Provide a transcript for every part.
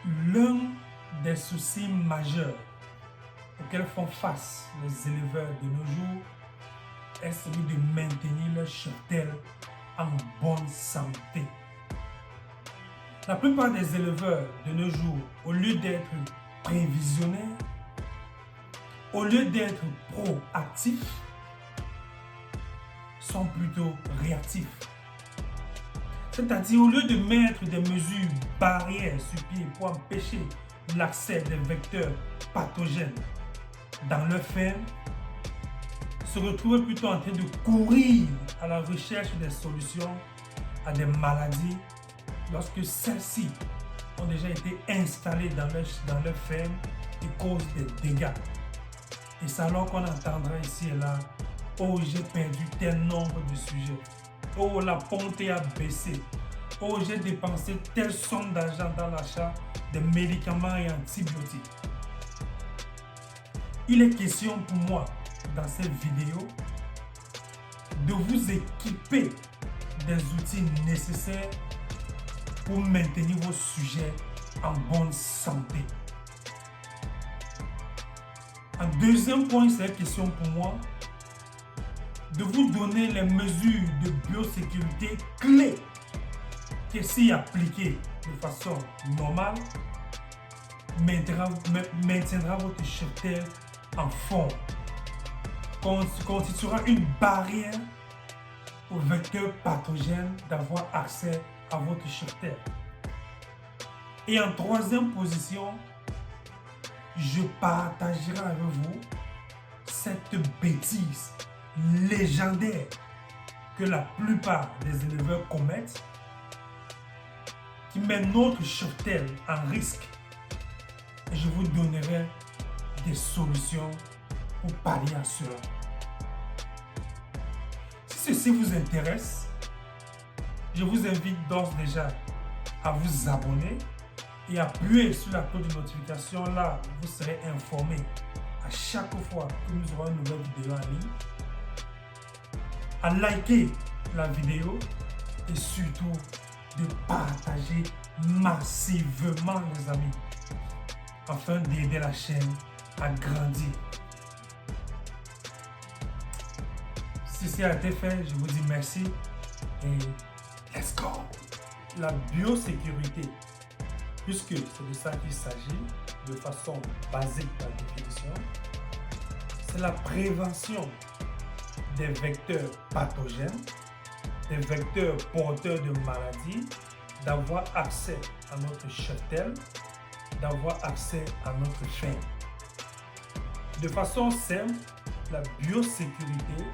L'un des soucis majeurs auxquels font face les éleveurs de nos jours est celui de maintenir leur cheptel en bonne santé. La plupart des éleveurs de nos jours, au lieu d'être prévisionnaires, au lieu d'être proactifs, sont plutôt réactifs. C'est-à-dire, au lieu de mettre des mesures barrières sur pied pour empêcher l'accès des vecteurs pathogènes dans leur ferme, se retrouvent plutôt en train de courir à la recherche des solutions à des maladies lorsque celles-ci ont déjà été installées dans leur ferme et causent des dégâts. Et c'est alors qu'on entendra ici et là: oh, j'ai perdu tel nombre de sujets. Oh, la ponte a baissé. Oh, j'ai dépensé telle somme d'argent dans l'achat de médicaments et antibiotiques. Il est question pour moi, dans cette vidéo, de vous équiper des outils nécessaires pour maintenir vos sujets en bonne santé. Un deuxième point, c'est la question pour moi de vous donner les mesures de biosécurité clés qui, si appliquées de façon normale, maintiendra votre cheptel en forme, constituera une barrière aux vecteurs pathogènes d'avoir accès à votre cheptel. Et en troisième position, je partagerai avec vous cette bêtise légendaire que la plupart des éleveurs commettent, qui met notre cheptel en risque. Et je vous donnerai des solutions pour pallier à cela. Si ceci vous intéresse, je vous invite d'ores déjà à vous abonner et appuyer sur la cloche de notification. Là, vous serez informé à chaque fois que nous aurons une nouvelle vidéo en ligne. À liker la vidéo et surtout de partager massivement, les amis, afin d'aider la chaîne à grandir. Si ceci a été fait, je vous dis merci et let's go! La biosécurité, puisque c'est de ça qu'il s'agit de façon basique par définition, c'est la prévention des vecteurs pathogènes, des vecteurs porteurs de maladies, d'avoir accès à notre cheptel, d'avoir accès à notre ferme. De façon simple, la biosécurité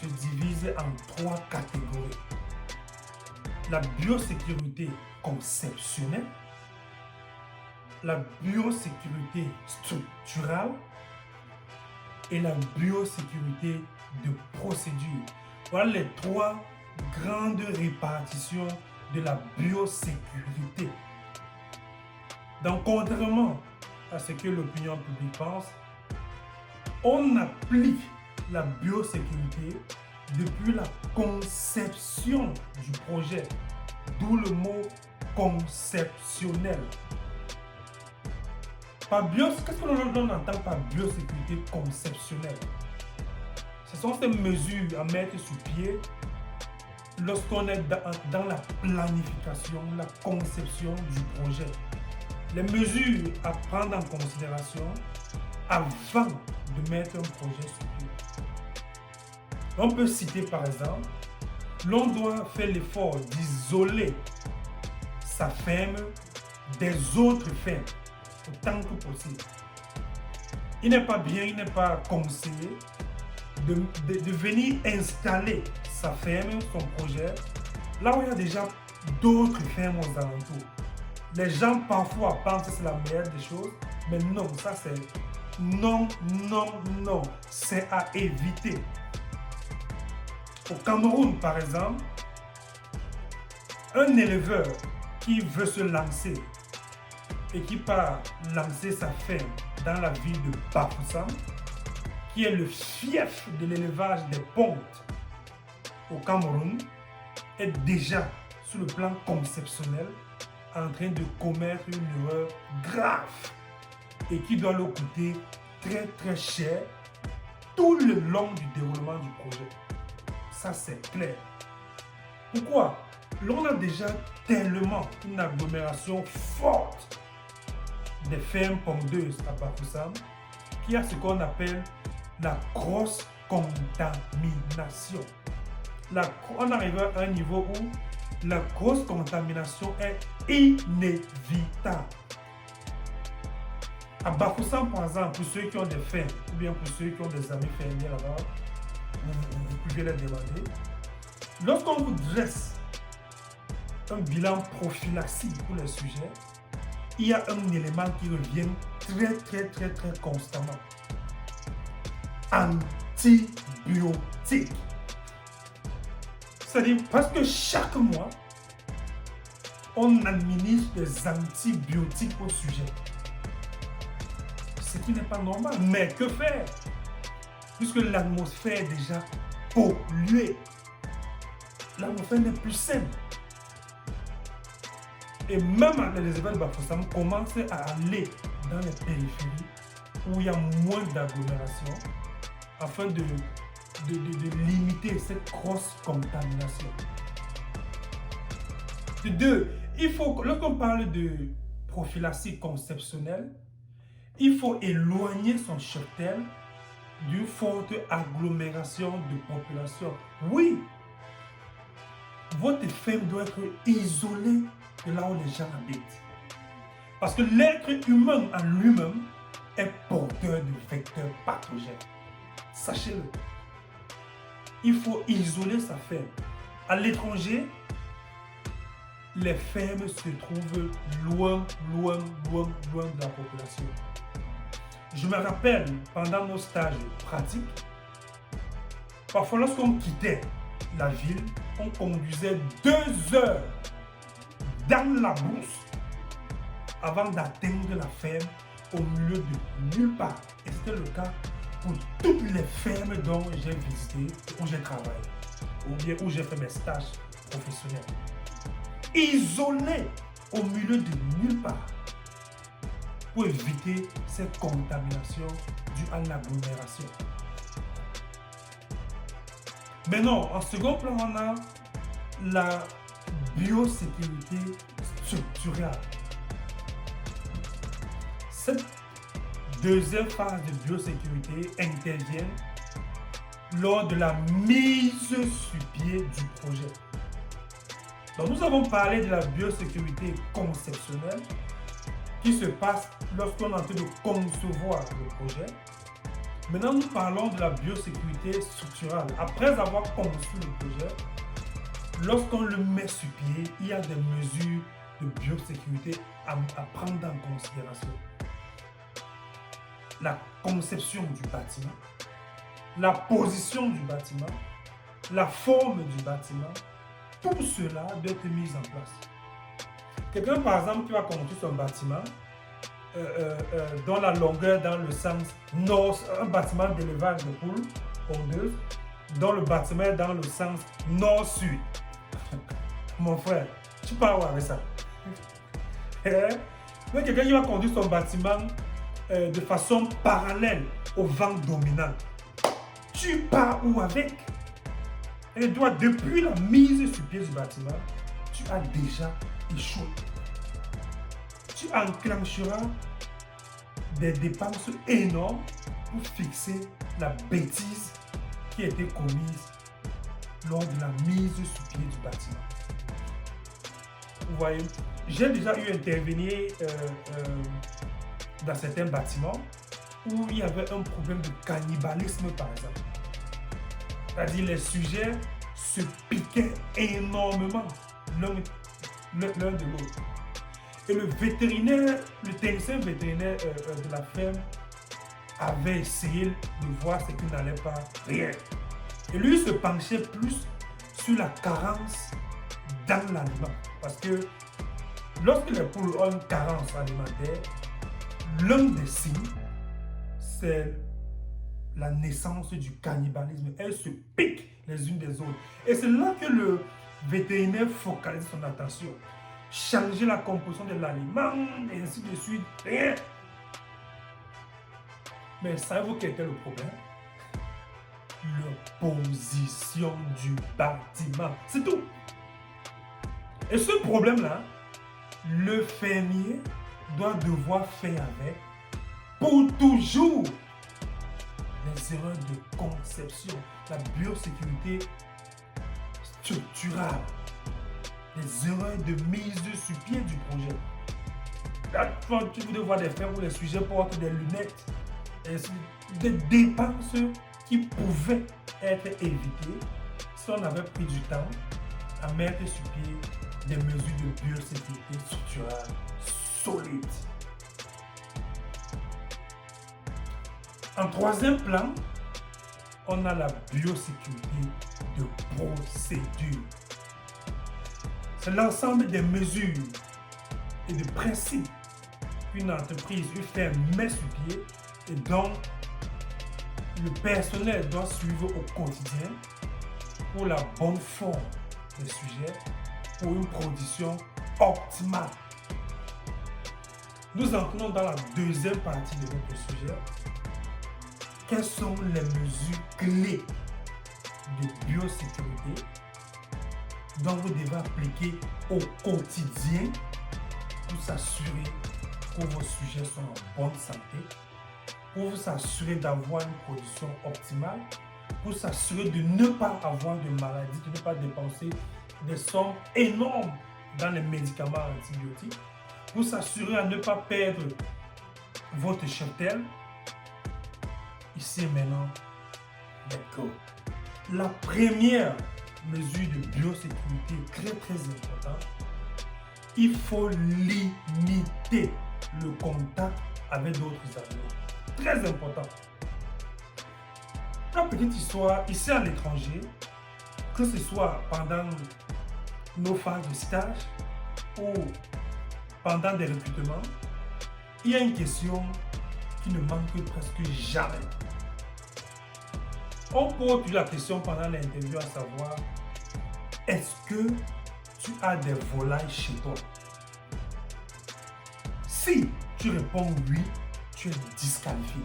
se divise en trois catégories. La biosécurité conceptionnelle, la biosécurité structurale et la biosécurité de procédure. Voilà les trois grandes répartitions de la biosécurité. Donc, contrairement à ce que l'opinion publique pense, on applique la biosécurité depuis la conception du projet, d'où le mot conceptionnel. Qu'est-ce que l'on entend par biosécurité conceptionnelle? Ce sont ces mesures à mettre sur pied lorsqu'on est dans la planification, la conception du projet. Les mesures à prendre en considération avant de mettre un projet sur pied. On peut citer par exemple, l'on doit faire l'effort d'isoler sa ferme des autres fermes autant que possible. Il n'est pas bien, il n'est pas conseillé de venir installer sa ferme, son projet, là où il y a déjà d'autres fermes aux alentours. Les gens parfois pensent que c'est la meilleure des choses, mais non, ça c'est non, c'est à éviter. Au Cameroun, par exemple, un éleveur qui veut se lancer et qui part lancer sa ferme dans la ville de Bafoussam, qui est le fief de l'élevage des pontes au Cameroun, est déjà sur le plan conceptionnel en train de commettre une erreur grave et qui doit leur coûter très très cher tout le long du déroulement du projet. Ça, c'est clair. Pourquoi? L'on a déjà tellement une agglomération forte des fermes pondeuses à Bafoussam qu'il y a ce qu'on appelle la grosse contamination. On arrive à un niveau où la grosse contamination est inévitable. À Bafoussam, par exemple, pour ceux qui ont des fermes, ou bien pour ceux qui ont des amis fermiers là-bas, vous pouvez les demander. Lorsqu'on vous dresse un bilan prophylaxique pour le sujet, il y a un élément qui revient très constamment. Antibiotiques. C'est-à-dire parce que chaque mois, on administre des antibiotiques au sujet. Ce qui n'est pas normal. Mais que faire? Puisque l'atmosphère est déjà polluée. L'atmosphère n'est plus saine. Et même les éleveurs de Bafoussam commencent à aller dans les périphéries où il y a moins d'agglomération afin de limiter cette grosse contamination. De deux, lorsqu'on parle de prophylaxie conceptionnelle, il faut éloigner son cheptel d'une forte agglomération de population. Oui, votre ferme doit être isolée de là où les gens habitent. Parce que l'être humain en lui-même est porteur de vecteurs pathogènes. Sachez-le. Il faut isoler sa ferme. À l'étranger, les fermes se trouvent loin de la population. Je me rappelle, pendant nos stages pratiques, parfois lorsqu'on quittait la ville, on conduisait 2 heures dans la brousse avant d'atteindre la ferme au milieu de nulle part. Et c'était le cas pour toutes les fermes dont j'ai visité, où j'ai travaillé, ou bien où j'ai fait mes stages professionnels. Isolé au milieu de nulle part pour éviter cette contamination due à l'agglomération. Maintenant, en second plan, on a la biosécurité structurelle. Cette deuxième phase de biosécurité intervient lors de la mise sur pied du projet. Donc, nous avons parlé de la biosécurité conceptionnelle qui se passe lorsqu'on est en train de concevoir le projet. Maintenant, nous parlons de la biosécurité structurelle. Après avoir conçu le projet, lorsqu'on le met sur pied, il y a des mesures de biosécurité à prendre en considération. La conception du bâtiment, la position du bâtiment, la forme du bâtiment, tout cela doit être mis en place. Quelqu'un, par exemple, qui va construire son bâtiment, dans la longueur, dans le sens nord, un bâtiment d'élevage de poules pondeuses, dont le bâtiment est dans le sens nord-sud. Mon frère, tu pars où avec ça? Mais quelqu'un qui va conduire son bâtiment de façon parallèle au vent dominant, tu pars où avec? Et depuis la mise sur pied du bâtiment, tu as déjà échoué. Tu enclencheras des dépenses énormes pour fixer la bêtise qui a été commise lors de la mise sur pied du bâtiment. Vous voyez, j'ai déjà eu à intervenir dans certains bâtiments où il y avait un problème de cannibalisme, par exemple. C'est-à-dire les sujets se piquaient énormément l'un de l'autre. Et le technicien vétérinaire de la ferme avait essayé de voir ce qui n'allait pas rien. Et lui se penchait plus sur la carence dans l'aliment. Parce que lorsque les poules ont une carence alimentaire, l'un des signes, c'est la naissance du cannibalisme. Elles se piquent les unes des autres. Et c'est là que le vétérinaire focalise son attention. changer la composition de l'aliment, et ainsi de suite. Rien. Mais savez-vous quel était le problème? La position du bâtiment. C'est tout. Et ce problème-là, le fermier doit devoir faire avec pour toujours. Les erreurs de conception, la biosécurité structurale, les erreurs de mise sur pied du projet. Là, tu veux voir des fermes où les sujets portent des lunettes, des dépenses qui pouvaient être évitées si on avait pris du temps à mettre sur pied des mesures de biosécurité structurelle solides. En troisième plan, on a la biosécurité de procédure. C'est l'ensemble des mesures et des principes qu'une entreprise, une ferme met sur pied et dont le personnel doit suivre au quotidien pour la bonne forme des sujets, pour une production optimale. Nous entrons dans la deuxième partie de notre sujet. Quelles sont les mesures clés de biosécurité dont vous devez appliquer au quotidien pour s'assurer que vos sujets sont en bonne santé, pour vous assurer d'avoir une production optimale, pour s'assurer de ne pas avoir de maladies, de ne pas dépenser des sommes énormes dans les médicaments antibiotiques, pour s'assurer à ne pas perdre votre cheptel. Ici et maintenant, let's go. La première mesure de biosécurité très importante, il faut limiter le contact avec d'autres animaux. Très important. La petite histoire, ici à l'étranger, que ce soit pendant nos phases de stage ou pendant des recrutements, il y a une question qui ne manque presque jamais. On pose la question pendant l'interview à savoir, est-ce que tu as des volailles chez toi? Si tu réponds oui, tu es disqualifié.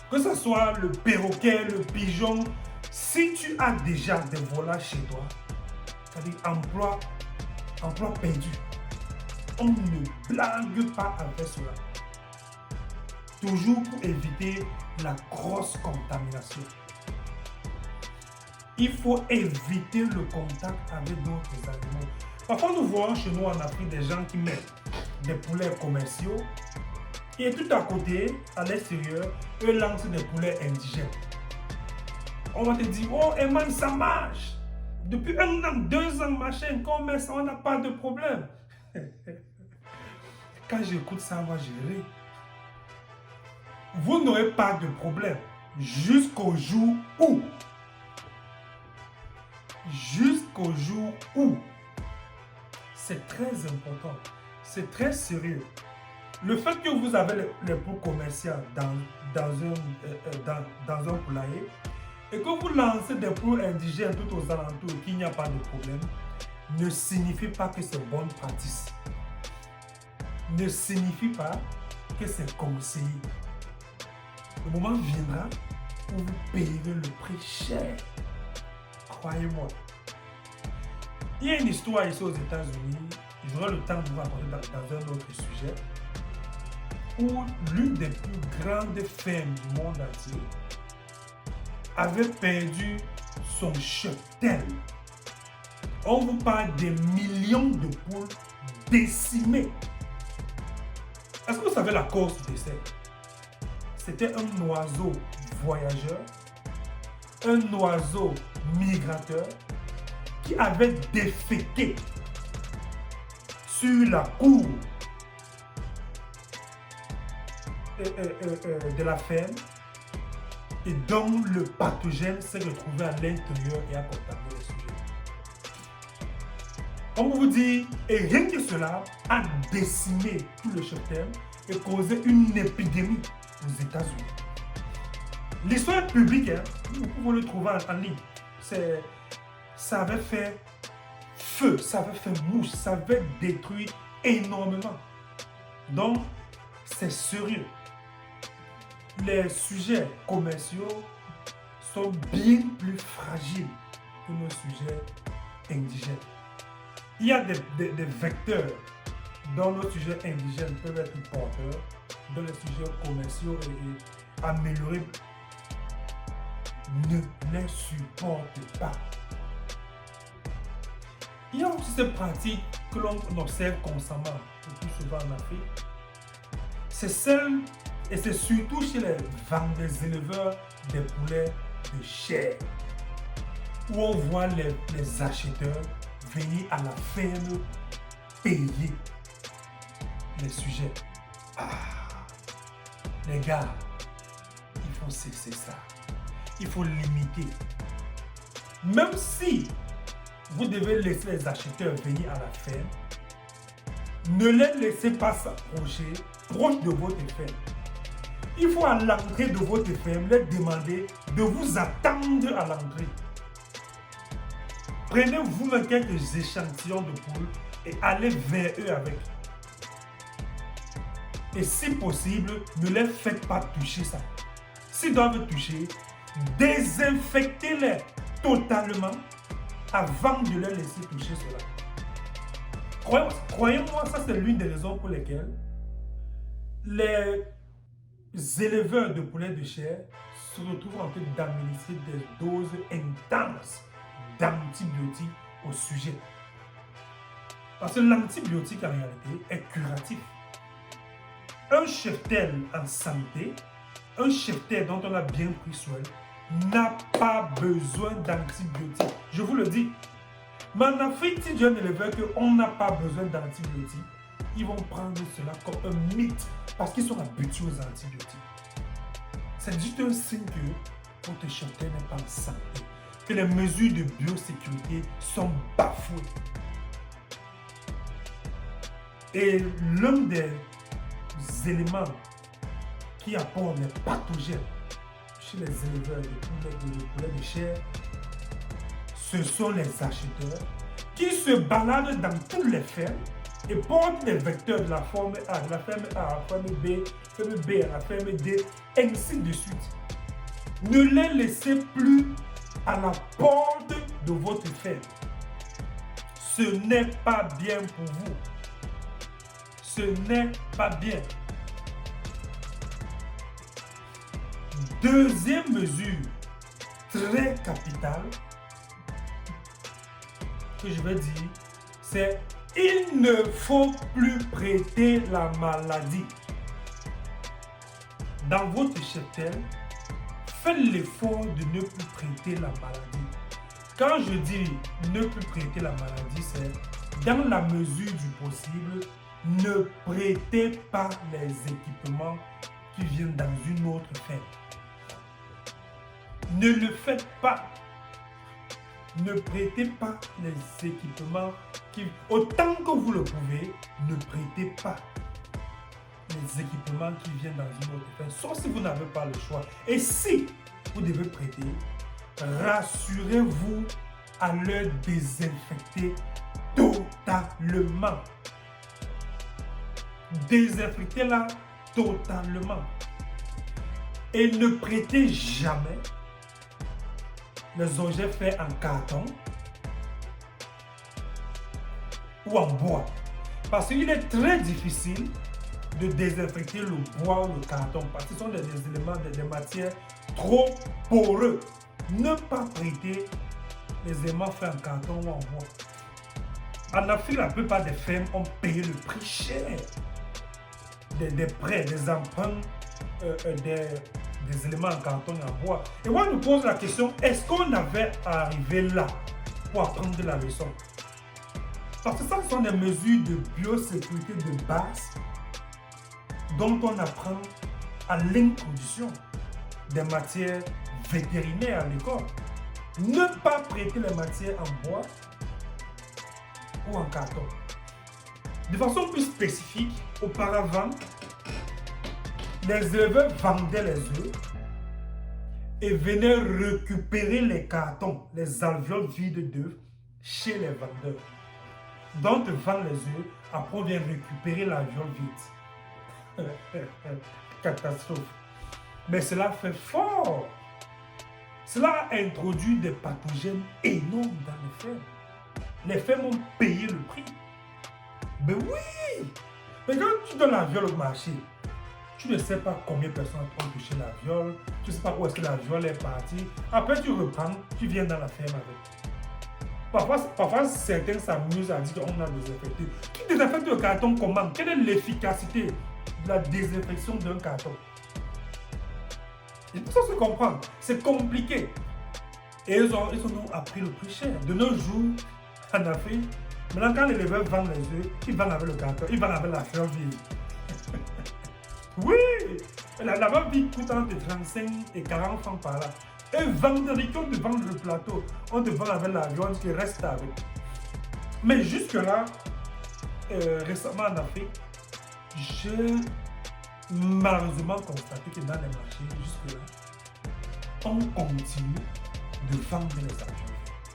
Que ce soit le perroquet, le pigeon, si tu as déjà des volailles chez toi, c'est-à-dire emploi perdu. On ne blague pas avec cela. Toujours pour éviter la grosse contamination. Il faut éviter le contact avec d'autres animaux. Parfois, nous voyons chez nous en Afrique des gens qui mettent des poulets commerciaux et tout à côté, à l'extérieur, eux lancent des poulets indigènes. On va te dire, oh, Eman, ça marche. Depuis 1 an, 2 ans, machin, quand on met ça, on n'a pas de problème. Quand j'écoute ça, moi, je ris. Vous n'aurez pas de problème jusqu'au jour où c'est très important, c'est très sérieux. Le fait que vous avez les poules commerciales dans un poulailler et que vous lancez des poules indigènes tout aux alentours et qu'il n'y a pas de problème, ne signifie pas que c'est bonne pratique. Ne signifie pas que c'est conseillé. Le moment viendra où vous payerez le prix cher. Croyez-moi. Il y a une histoire ici aux États-Unis, j'aurai le temps de vous raconter dans un autre sujet, où l'une des plus grandes fermes du monde entier avait perdu son cheptel. On vous parle des millions de poules décimées. Est-ce que vous savez la cause du décès? C'était un oiseau voyageur, un oiseau migrateur qui avait déféqué sur la cour de la ferme et dont le pathogène s'est retrouvé à l'intérieur et a contaminé le sujet. On vous dit, et rien que cela a décimé tout le cheptel et causé une épidémie aux États-Unis. L'histoire est publique, hein? Vous pouvez le trouver en ligne. Ça avait fait feu, ça va faire mouche, ça va détruire énormément. Donc, c'est sérieux. Les sujets commerciaux sont bien plus fragiles que nos sujets indigènes. Il y a des vecteurs dont nos sujets indigènes peuvent être porteurs, dont les sujets commerciaux et améliorés ne les supportent pas. Il y a aussi ces pratiques que l'on observe constamment, le plus souvent en Afrique. C'est celle, et c'est surtout chez les éleveurs des poulets de chair, où on voit les acheteurs venir à la ferme payer les sujets. Les gars, il faut cesser ça. Il faut limiter. Même si vous devez laisser les acheteurs venir à la ferme, ne les laissez pas s'approcher proche de votre ferme. Il faut à l'entrée de votre ferme leur demander de vous attendre à l'entrée. Prenez vous-même quelques échantillons de poules et allez vers eux avec. Et si possible, ne les faites pas toucher ça. S'ils doivent toucher, désinfectez-les totalement avant de les laisser toucher cela. Croyez-moi, ça c'est l'une des raisons pour lesquelles les éleveurs de poulets de chair se retrouvent en train d'administrer des doses intenses d'antibiotiques au sujet. Parce que l'antibiotique en réalité est curatif. Un cheptel en santé, un cheptel dont on a bien pris soin, n'a pas besoin d'antibiotiques. Je vous le dis. Mais en Afrique, si tu es un éleveur qu'on n'a pas besoin d'antibiotiques, ils vont prendre cela comme un mythe parce qu'ils sont habitués aux antibiotiques. C'est juste un signe que votre cheptel n'est pas en santé, que les mesures de biosécurité sont bafouées. Et l'un des éléments qui apportent les pathogènes chez les éleveurs de poulets de chair, ce sont les acheteurs qui se baladent dans toutes les fermes et portent les vecteurs de la ferme A, de la ferme A à la ferme B à la ferme D, ainsi de suite. Ne les laissez plus à la porte de votre ferme. Ce n'est pas bien pour vous. Ce n'est pas bien. Deuxième mesure très capitale que je vais dire, c'est il ne faut plus prêter la maladie. Dans votre cheptel, faites l'effort de ne plus prêter la maladie. Quand je dis ne plus prêter la maladie, c'est dans la mesure du possible, ne prêtez pas les équipements qui viennent dans une autre ferme. Ne le faites pas. Ne prêtez pas les équipements qui, autant que vous le pouvez, ne prêtez pas les équipements qui viennent dans une autre ferme, sauf si vous n'avez pas le choix. Et si vous devez prêter, rassurez-vous à leur désinfecter totalement. Désinfectez-la totalement. Et ne prêtez jamais les objets faits en carton ou en bois. Parce qu'il est très difficile de désinfecter le bois ou le carton parce que ce sont des éléments, des matières trop poreux. Ne pas prêter les éléments faits en carton ou en bois. En Afrique, la plupart des fermes ont payé le prix cher des prêts, des emprunts, des éléments en carton et en bois. Et moi, je me pose la question, est-ce qu'on avait arrivé là pour apprendre la leçon? Parce que ça, ce sont des mesures de biosécurité de base dont on apprend à l'introduction des matières vétérinaires à l'école. Ne pas prêter les matières en bois ou en carton. De façon plus spécifique, auparavant, les éleveurs vendaient les œufs et venaient récupérer les cartons, les alvéoles vides d'œufs chez les vendeurs. Donc, on te vend les œufs, après on vient récupérer la viande vite. Catastrophe. Mais cela fait fort. Cela a introduit des pathogènes énormes dans les fermes. Les fermes ont payé le prix. Mais oui! Mais quand tu donnes la viole au marché, tu ne sais pas combien de personnes ont touché la viole, tu ne sais pas où est-ce que la viole est partie. Après, tu reprends, tu viens dans la ferme avec. Parfois certains s'amusent à dire qu'on a désinfecté. Tu désinfectes le carton comment? Quelle est l'efficacité de la désinfection d'un carton? Et tout ça se comprend. C'est compliqué. Et ils ont appris le plus cher. De nos jours, en Afrique, maintenant quand l'éleveur vend les œufs, il vend avec le carton, il vend avec la fleur vive. Oui! La fleur vive coûte entre 35 et 40 francs par là. Et vendredi, quand on te vend le plateau, on te vend avec la viande qui reste avec. Mais jusque-là, récemment en Afrique, j'ai malheureusement constaté que dans les marchés, jusque-là, on continue de vendre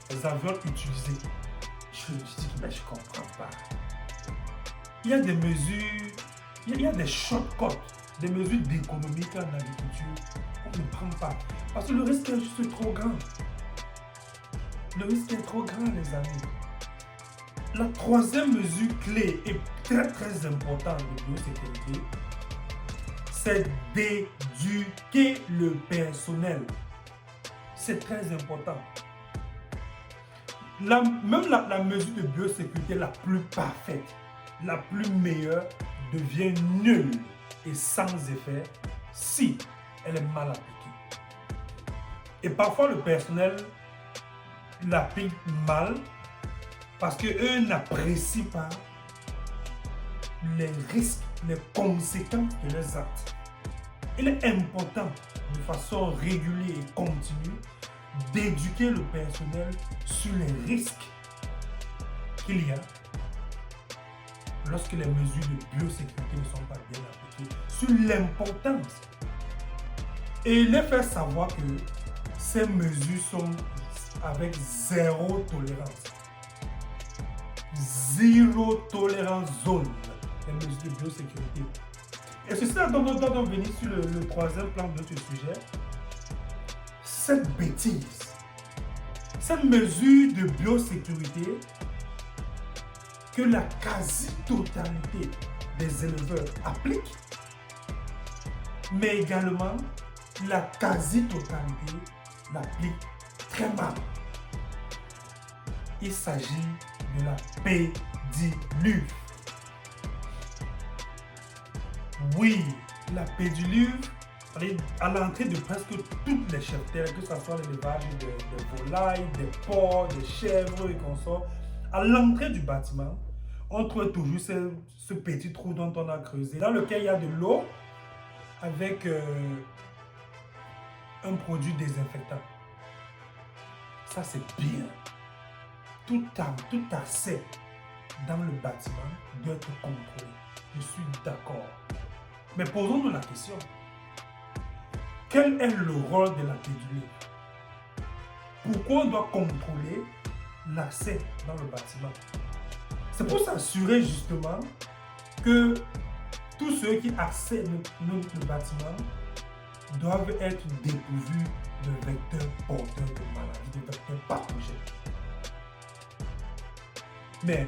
les avions utilisés. Je me dis, mais je ne comprends pas. Il y a des mesures, il y a des shortcuts, des mesures d'économie en agriculture qu'on ne prend pas. Parce que le risque est juste trop grand. Le risque est trop grand, les amis. La troisième mesure clé et très très importante de biosécurité, c'est d'éduquer le personnel. C'est très important. Même la mesure de biosécurité la plus parfaite, la plus meilleure, devient nulle et sans effet si elle est mal appliquée. Et parfois le personnel l'applique mal parce qu'eux n'apprécient pas les risques, les conséquences de leurs actes. Il est important de façon régulière et continue d'éduquer le personnel sur les risques qu'il y a lorsque les mesures de biosécurité ne sont pas bien appliquées, sur l'importance et les faire savoir que ces mesures sont avec zéro tolérance. Zéro tolérance zone, les mesures de biosécurité. Et c'est ça dont on doit venir sur le troisième plan de ce sujet. Cette bêtise, cette mesure de biosécurité que la quasi-totalité des éleveurs appliquent, mais également la quasi-totalité l'applique très mal. Il s'agit de la pédiluve. Oui, la pédiluve, à l'entrée de presque toutes les cheptels, que ce soit l'élevage de volailles, des porcs, des chèvres et consorts, à l'entrée du bâtiment, on trouve toujours ce petit trou dont on a creusé, dans lequel il y a de l'eau avec un produit désinfectant. Ça, c'est bien. Tout accès dans le bâtiment doit être contrôlé. Je suis d'accord. Mais posons-nous la question. Quel est le rôle de la pédiluve? Pourquoi on doit contrôler l'accès dans le bâtiment? C'est pour s'assurer justement que tous ceux qui accèdent le bâtiment doivent être dépourvus de vecteurs porteurs de maladies, de vecteurs pathogènes. Mais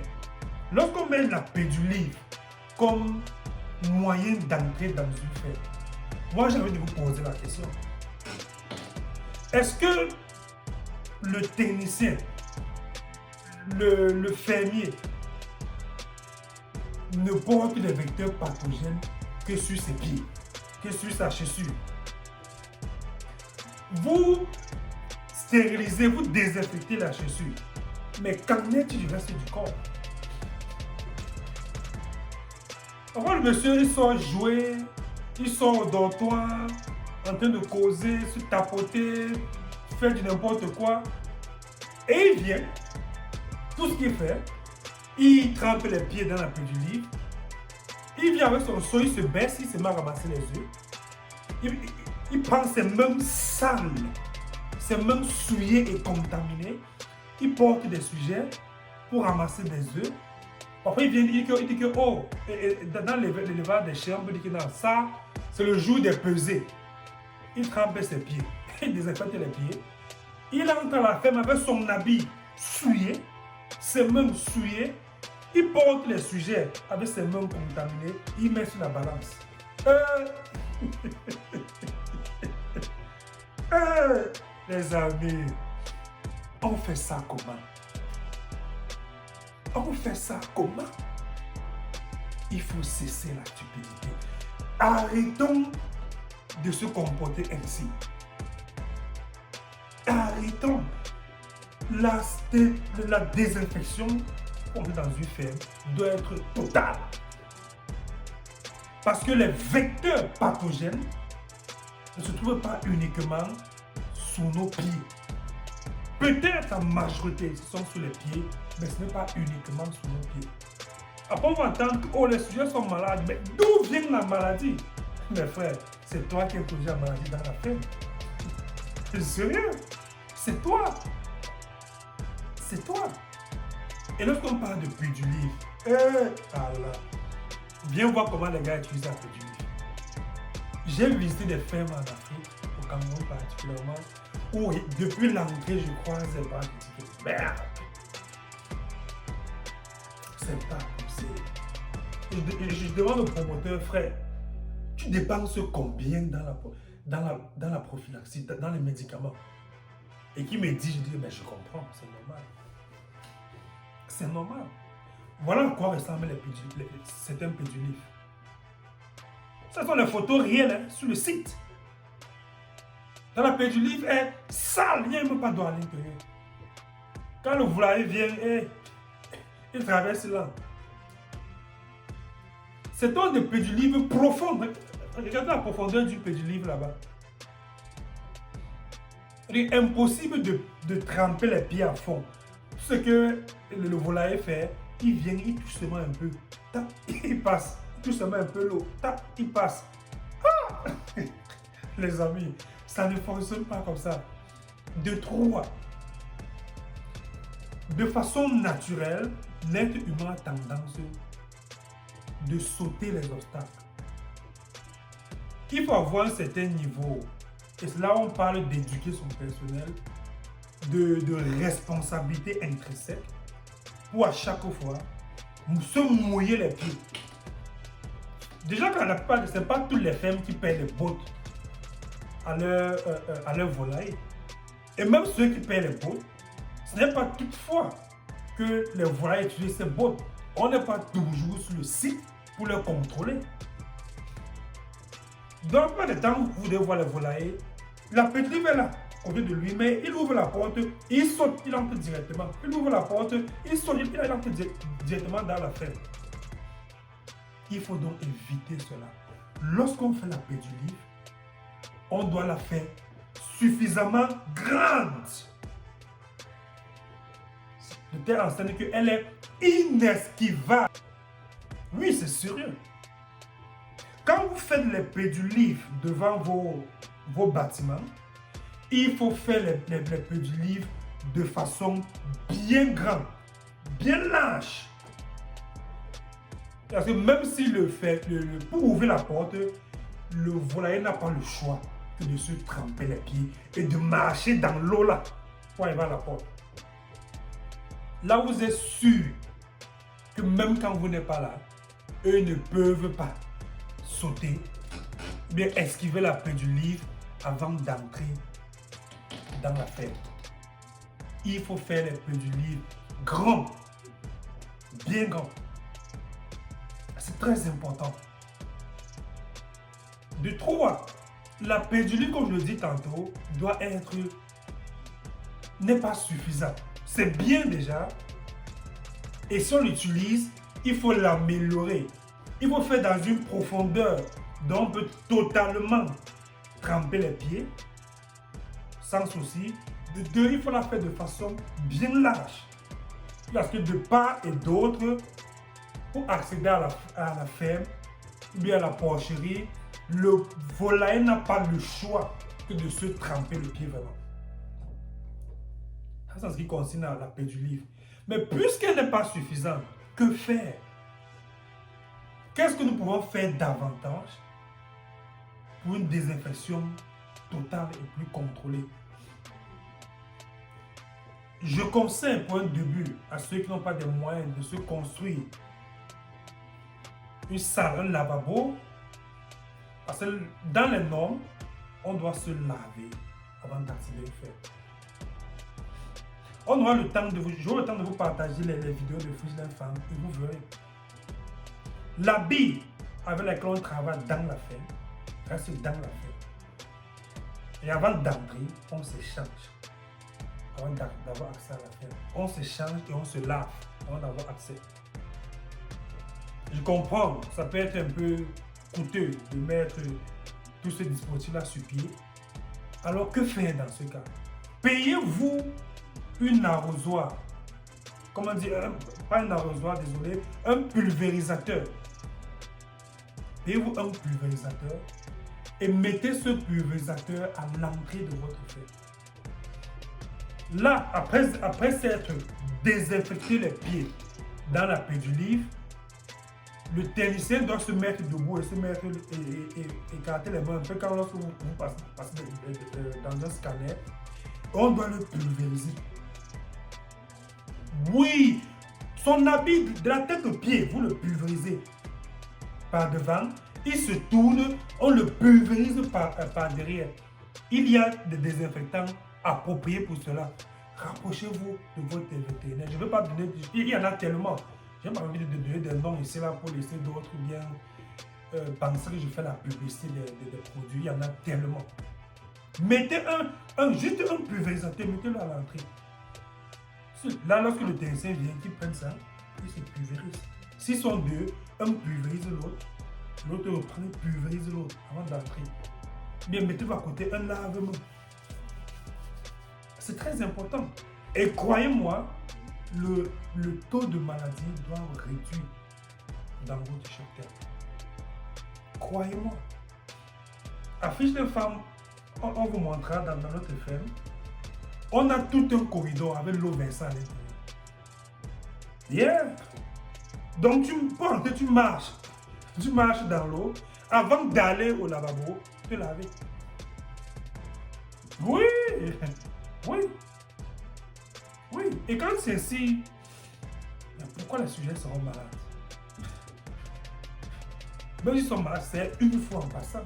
lorsqu'on met la pédiluve comme moyen d'entrer dans une ferme, moi j'ai envie de vous poser la question. Est-ce que le technicien, le fermier, ne porte les vecteurs pathogènes que sur ses pieds, que sur sa chaussure? Vous stérilisez, vous désinfectez la chaussure. Mais qu'en est-il du reste du corps? Avant, le monsieur, il sort jouer, il sort au dortoir, en train de causer, se tapoter, faire du n'importe quoi. Et il vient, tout ce qu'il fait, il trempe les pieds dans la pédiluve, il vient avec son seau, il se baisse, il se met à ramasser les œufs. Il prend ses mains sales, ses mains souillées et contaminées. Il porte des sujets pour ramasser des œufs Après, il vient dire que oh, dans l'élevage des chiens, on peut dire que non, ça, c'est le jour des pesées. Il trempe ses pieds, il désinfecte les pieds. Il entre à la ferme avec son habit souillé, ses mains souillées. Il porte les sujets avec ses mains contaminées. Il met sur la balance. Les amis, on fait ça comment? On fait ça comment? Il faut cesser la stupidité. Arrêtons de se comporter ainsi. Arrêtons. La désinfection, on est dans une ferme, doit être totale. Parce que les vecteurs pathogènes ne se trouvent pas uniquement sous nos pieds. Peut-être la majorité sont sous les pieds, mais ce n'est pas uniquement sous nos pieds. Après, on va entendre que oh, les sujets sont malades, mais d'où vient la maladie? Mes frères, c'est toi qui as introduit la maladie dans la ferme. C'est sérieux? C'est toi. C'est toi. Et lorsqu'on parle de pédulive, viens voir comment les gars utilisent la pédulive. J'ai visité des fermes en Afrique, au Cameroun particulièrement, où depuis l'entrée, je croise les bras, je dis que merde, c'est pas possible. Je demande au promoteur, frère, tu dépenses combien dans la prophylaxie, dans les médicaments? Et qui me dit, je dis, mais je comprends, c'est normal. C'est normal. Voilà à quoi ressemblent certains pédulives. Ce sont les photos réelles sur le site. Dans la pédulive est sale, il n'y a même pas d'eau à l'intérieur. Quand le volaille vient, il traverse là. C'est un de pédulive profonde. Regardez la profondeur du pédulive là-bas. Il est impossible de tremper les pieds à fond. Ce que le volaille fait, il vient, il touche seulement un peu. Tac, il passe. Il touche seulement un peu l'eau. Tac, il passe. Ah! Les amis, ça ne fonctionne pas comme ça. De trois. De façon naturelle, l'être humain a tendance de sauter les obstacles. Il faut avoir un certain niveau. Et c'est là où on parle d'éduquer son personnel, de responsabilité intrinsèque, pour à chaque fois se mouiller les pieds. Déjà, quand la plupart, ce n'est pas toutes les fermes qui paient les bottes à leur volaille. Et même ceux qui paient les bottes, ce n'est pas toutefois que les volailles utilisent ces bottes. On n'est pas toujours sur le site pour les contrôler. Dans pas de temps, vous devez voir les volailles. La pédulive est là, au côté de lui, mais il ouvre la porte, il saute, il entre directement. Il ouvre la porte, il saute, il entre directement dans la ferme. Il faut donc éviter cela. Lorsqu'on fait la pédulive, on doit la faire suffisamment grande. De telle enseigne qu'elle est inesquivable. Oui, c'est sérieux. Quand vous faites les pédulives devant vos bâtiments, il faut faire les pédulives de façon bien grande, bien large. Parce que même s'il le fait, pour ouvrir la porte, le volailler n'a pas le choix que de se tremper les pieds et de marcher dans l'eau là pour arriver à la porte. Là, vous êtes sûr que même quand vous n'êtes pas là, eux ne peuvent pas sauter, bien esquiver la pédulive avant d'entrer dans la ferme. Il faut faire les pédulives grands, bien grands. C'est très important. De trois, la pédulive, comme je le dis tantôt, n'est pas suffisante. C'est bien déjà. Et si on l'utilise, il faut l'améliorer. Il faut faire dans une profondeur dont on peut totalement tremper les pieds, sans souci. De deux, il faut la faire de façon bien large. Parce que de part et d'autre, pour accéder à la ferme, ou bien à la porcherie, le volailler n'a pas le choix que de se tremper le pied vraiment. Ça, c'est ce qui concerne la pédulive. Mais puisqu'elle n'est pas suffisante, que faire? Qu'est-ce que nous pouvons faire davantage pour une désinfection totale et plus contrôlée? Je conseille pour un début à ceux qui n'ont pas de moyens de se construire une salle, un lavabo, parce que dans les normes, on doit se laver avant d'activer le fer. On aura le temps de vous, j'aurai le temps de vous partager les vidéos de Freeline Femme et vous verrez. L'habit avec lequel on travaille dans la ferme reste dans la ferme. Et avant d'entrer, on s'échange. Avant d'avoir accès à la ferme, on s'échange et on se lave avant d'avoir accès. Je comprends, ça peut être un peu coûteux de mettre tous ces dispositifs-là sur pied. Alors que faire dans ce cas? Payez-vous une arrosoir, comment dire, pas un arrosoir, désolé, un pulvérisateur. Payez-vous un pulvérisateur et mettez ce pulvérisateur à l'entrée de votre fer. Là, après s'être désinfecté les pieds dans la pédilive, le technicien doit se mettre debout et se mettre et écarter les mains un peu quand lorsque vous passez dans un scanner. On doit le pulvériser. Oui, son habit de la tête aux pieds, vous le pulvérisez par devant. Il se tourne, on le pulvérise par derrière. Il y a des désinfectants appropriés pour cela. Rapprochez-vous de votre vétérinaire. Je ne veux pas donner, il y en a tellement. Je n'ai pas envie de donner des noms ici là pour laisser d'autres ou bien penser que je fais la publicité des produits. Il y en a tellement. Mettez juste un pulvérisateur, mettez-le à l'entrée. Là, lorsque le technicien vient, qu'il prenne ça, il se pulvérise. S'ils sont deux, un pulvérise l'autre, l'autre reprend et pulvérise l'autre avant d'entrer. Bien, mettez-vous à côté un lave-main. C'est très important. Et croyez-moi, le taux de maladie doit réduire dans votre cheptel. Croyez-moi. À Fiche de Femme, on vous montrera dans notre ferme. On a tout un corridor avec l'eau versant à l'intérieur. Yeah. Donc tu marches dans l'eau avant d'aller au lavabo, te laver. Oui, oui, oui. Et quand c'est ainsi, pourquoi les sujets seront malades? Même s'ils sont malades, c'est une fois en passant.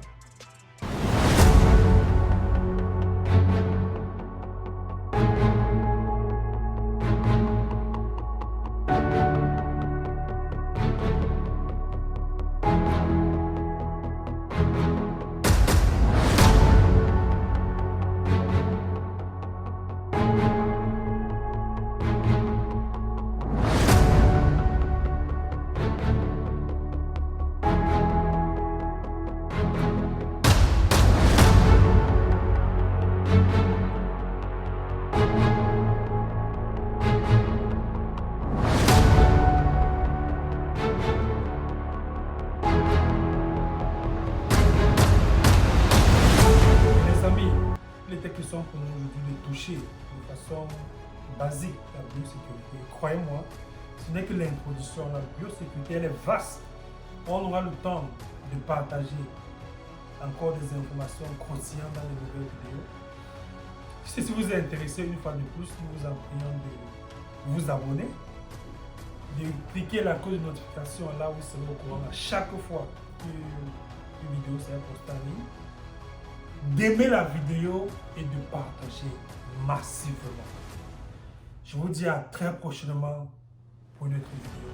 Pour nous aujourd'hui de toucher de façon basique la biosécurité. Croyez-moi, ce n'est que l'introduction. La biosécurité, elle est vaste. On aura le temps de partager encore des informations croustillantes dans les nouvelles vidéos. Si vous êtes intéressé, une fois de plus, nous vous en prions de vous abonner, de cliquer la cloche de notification là où vous serez au courant à chaque fois qu'une vidéo sera postée en ligne, d'aimer la vidéo et de partager massivement. Je vous dis à très prochainement pour une autre vidéo.